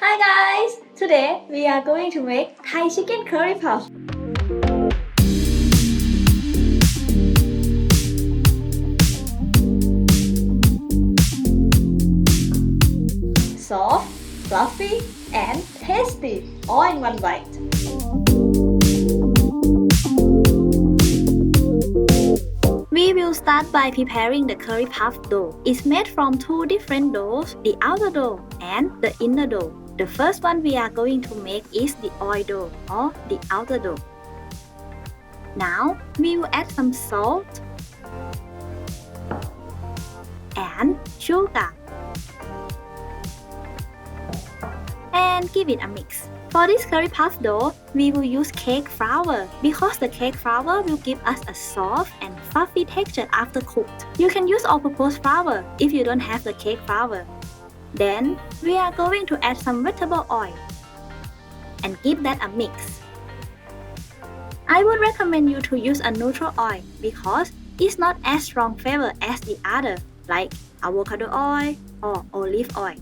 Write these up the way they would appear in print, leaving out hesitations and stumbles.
Hi guys! Today we are going to make Thai chicken curry puff. Soft, fluffy and tasty all in one bite. We will start by preparing the curry puff dough. It's made from two different doughs, the outer dough and the inner dough. The first one we are going to make is the oil dough or the outer dough. Now we will add some salt and sugar and give it a mix. For this curry puff dough, we will use cake flour because the cake flour will give us a soft and fluffy texture after cooked. You can use all-purpose flour if you don't have the cake flour. Then we are going to add some vegetable oil and give that a mix. I would recommend you to use a neutral oil because it's not as strong flavor as the other, like avocado oil or olive oil.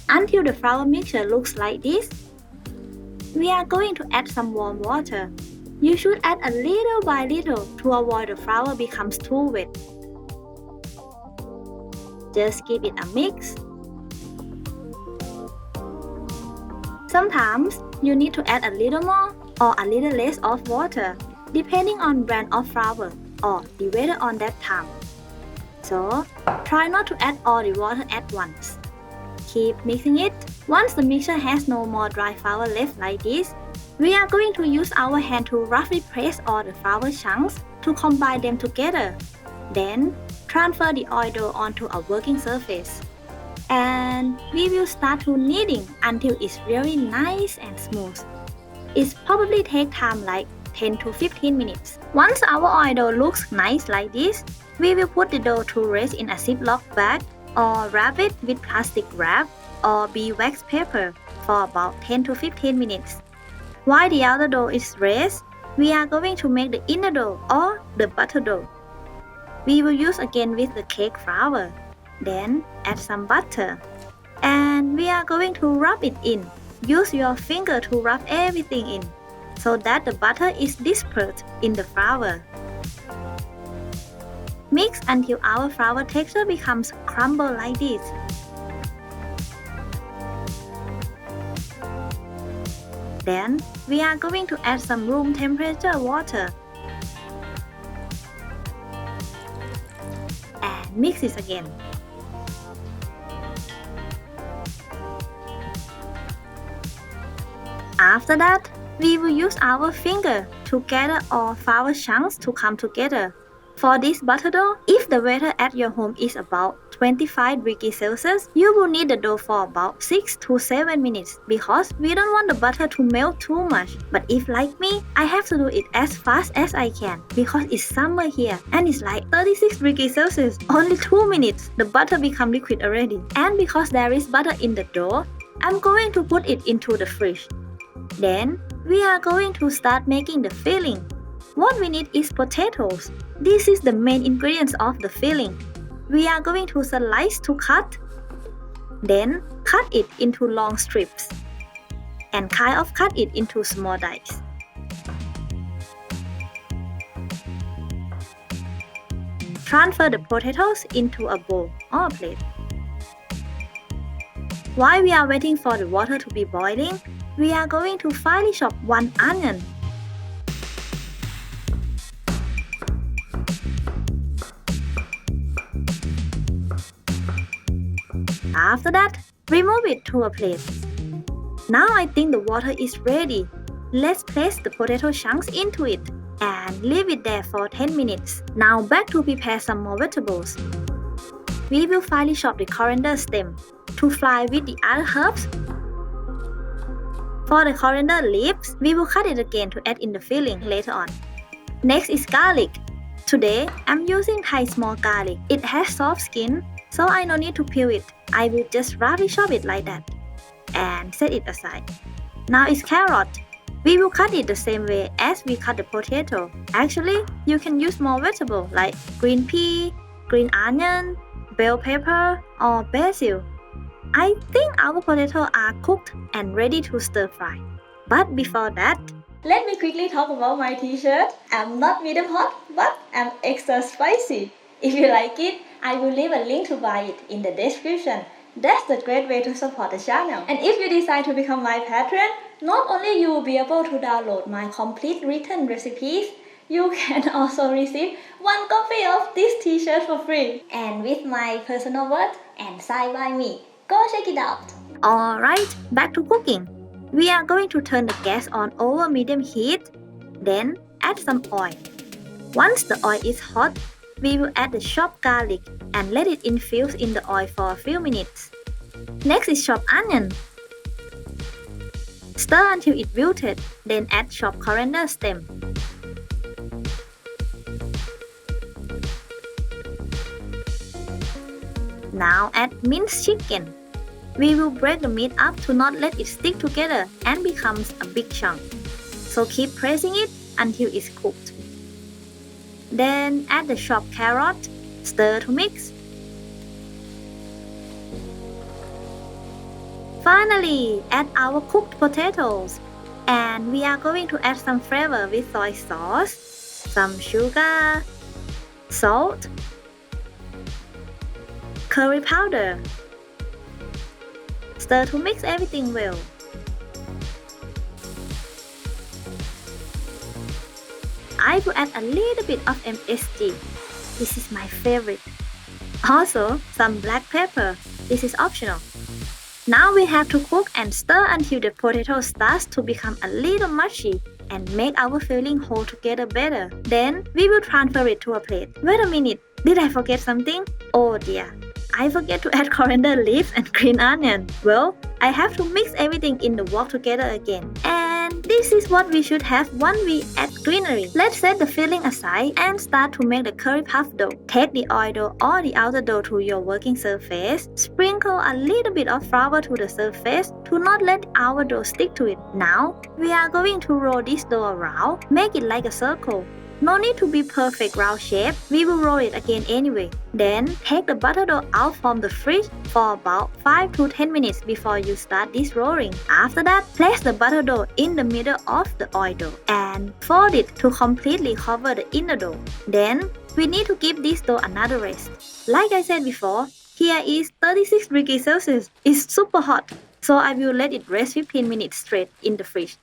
Until the flour mixture looks like this, we are going to add some warm water. You should add a little by little to avoid the flour becomes too wet. Just give it a mix. Sometimes you need to add a little more or a little less of water, depending on brand of flour or the weather on that time. So, try not to add all the water at once. Keep mixing it. Once the mixture has no more dry flour left like this, we are going to use our hand to roughly press all the flour chunks to combine them together. Then, transfer the oil dough onto a working surface. And we will start to kneading until it's really nice and smooth. It probably take time like 10 to 15 minutes. Once our oil dough looks nice like this, we will put the dough to rest in a Ziploc bag or wrap it with plastic wrap or beeswax paper for about 10 to 15 minutes. While the outer dough is rest, we are going to make the inner dough or the butter dough. We will use again with the cake flour. Then add some butter. And we are going to rub it in. Use your finger to rub everything in so that the butter is dispersed in the flour. Mix until our flour texture becomes crumble like this. Then we are going to add some room temperature water and mix it again. After that, we will use our finger to gather all flour chunks to come together. For this butter dough, if the weather at your home is about 25 degrees Celsius, you will need the dough for about 6 to 7 minutes because we don't want the butter to melt too much. But if like me, I have to do it as fast as I can because it's summer here and it's like 36 degrees Celsius. Only 2 minutes, the butter become liquid already. And because there is butter in the dough, I'm going to put it into the fridge. Then, we are going to start making the filling. What we need is potatoes. This is the main ingredients of the filling. We are going to slice to cut. Then, cut it into long strips. And kind of cut it into small dice. Transfer the potatoes into a bowl or plate. While we are waiting for the water to be boiling, we are going to finely chop one onion. After that, remove it to a plate. Now I think the water is ready. Let's place the potato chunks into it and leave it there for 10 minutes. Now back to prepare some more vegetables. We will finely chop the coriander stem to fry with the other herbs. For the coriander leaves, we will cut it again to add in the filling later on. Next is garlic. Today, I'm using Thai small garlic. It has soft skin, so I no need to peel it. I will just roughly chop it like that and set it aside. Now it's carrot. We will cut it the same way as we cut the potato. Actually, you can use more vegetables like green pea, green onion, bell pepper, or basil. I think our potatoes are cooked and ready to stir fry. But before that, let me quickly talk about my t-shirt. I'm not medium hot, but I'm extra spicy. If you like it, I will leave a link to buy it in the description. That's the great way to support the channel. And if you decide to become my patron, not only you will be able to download my complete written recipes, you can also receive one copy of this t-shirt for free. And with my personal word and signed by me. Go check it out. Alright, back to cooking. We are going to turn the gas on over medium heat, then add some oil. Once the oil is hot, we will add the chopped garlic and let it infuse in the oil for a few minutes. Next is chopped onion. Stir until it wilted, then add chopped coriander stem. Now add minced chicken. We will break the meat up to not let it stick together and becomes a big chunk. So keep pressing it until it's cooked. Then add the chopped carrot, stir to mix. Finally, add our cooked potatoes. And we are going to add some flavor with soy sauce, some sugar, salt, curry powder. Stir to mix everything well. I will add a little bit of MSG. This is my favorite. Also, some black pepper. This is optional. Now we have to cook and stir until the potato starts to become a little mushy and make our filling hold together better. Then we will transfer it to a plate. Wait a minute, did I forget something? Oh dear. I forget to add coriander leaves and green onion. Well, I have to mix everything in the wok together again. And this is what we should have once we add greenery. Let's set the filling aside and start to make the curry puff dough. Take the oil dough or the outer dough to your working surface. Sprinkle a little bit of flour to the surface to not let our dough stick to it. Now, we are going to roll this dough around. Make it like a circle. No need to be perfect round shape, we will roll it again anyway. Then take the butter dough out from the fridge for about 5 to 10 minutes before you start this rolling. After that, place the butter dough in the middle of the oil dough and fold it to completely cover the inner dough. Then, we need to give this dough another rest. Like I said before, here is 36 degrees Celsius. It's super hot, so I will let it rest 15 minutes straight in the fridge.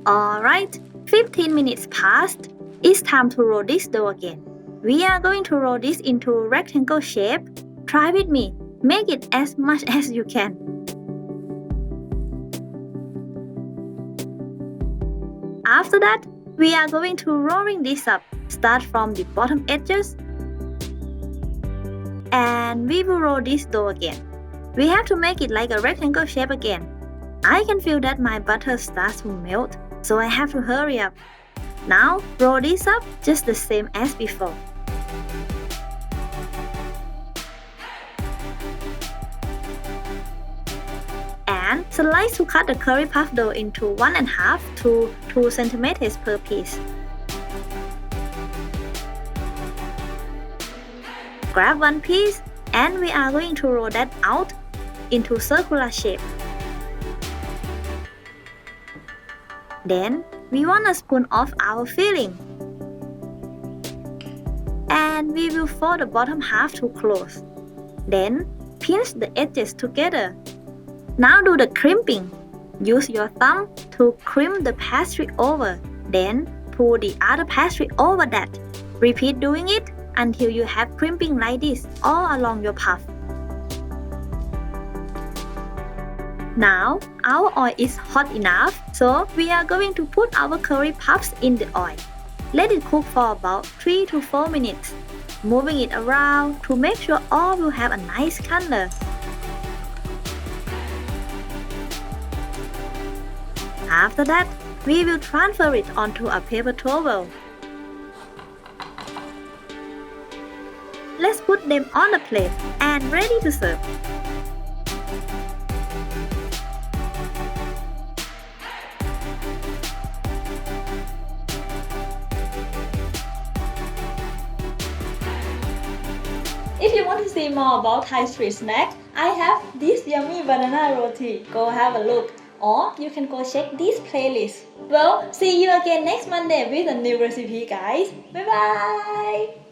Alright. 15 minutes passed. It's time to roll this dough again. We are going to roll this into a rectangle shape. Try with me. Make it as much as you can. After that, we are going to rolling this up. Start from the bottom edges. And we will roll this dough again. We have to make it like a rectangle shape again. I can feel that my butter starts to melt, so I have to hurry up. Now, roll this up just the same as before. And slice to cut the curry puff dough into 1.5 to 2 centimeters per piece. Grab one piece and we are going to roll that out into circular shape. Then, we want to spoon off our filling. And we will fold the bottom half to close. Then, pinch the edges together. Now do the crimping. Use your thumb to crimp the pastry over. Then, pull the other pastry over that. Repeat doing it until you have crimping like this all along your puff. Now, our oil is hot enough, so we are going to put our curry puffs in the oil. Let it cook for about 3 to 4 minutes, moving it around to make sure all will have a nice color. After that, we will transfer it onto a paper towel. Let's put them on a plate and ready to serve. If you want to see more about Thai street snack, I have this yummy banana roti. Go have a look. Or you can go check this playlist. Well, see you again next Monday with a new recipe, guys. Bye bye!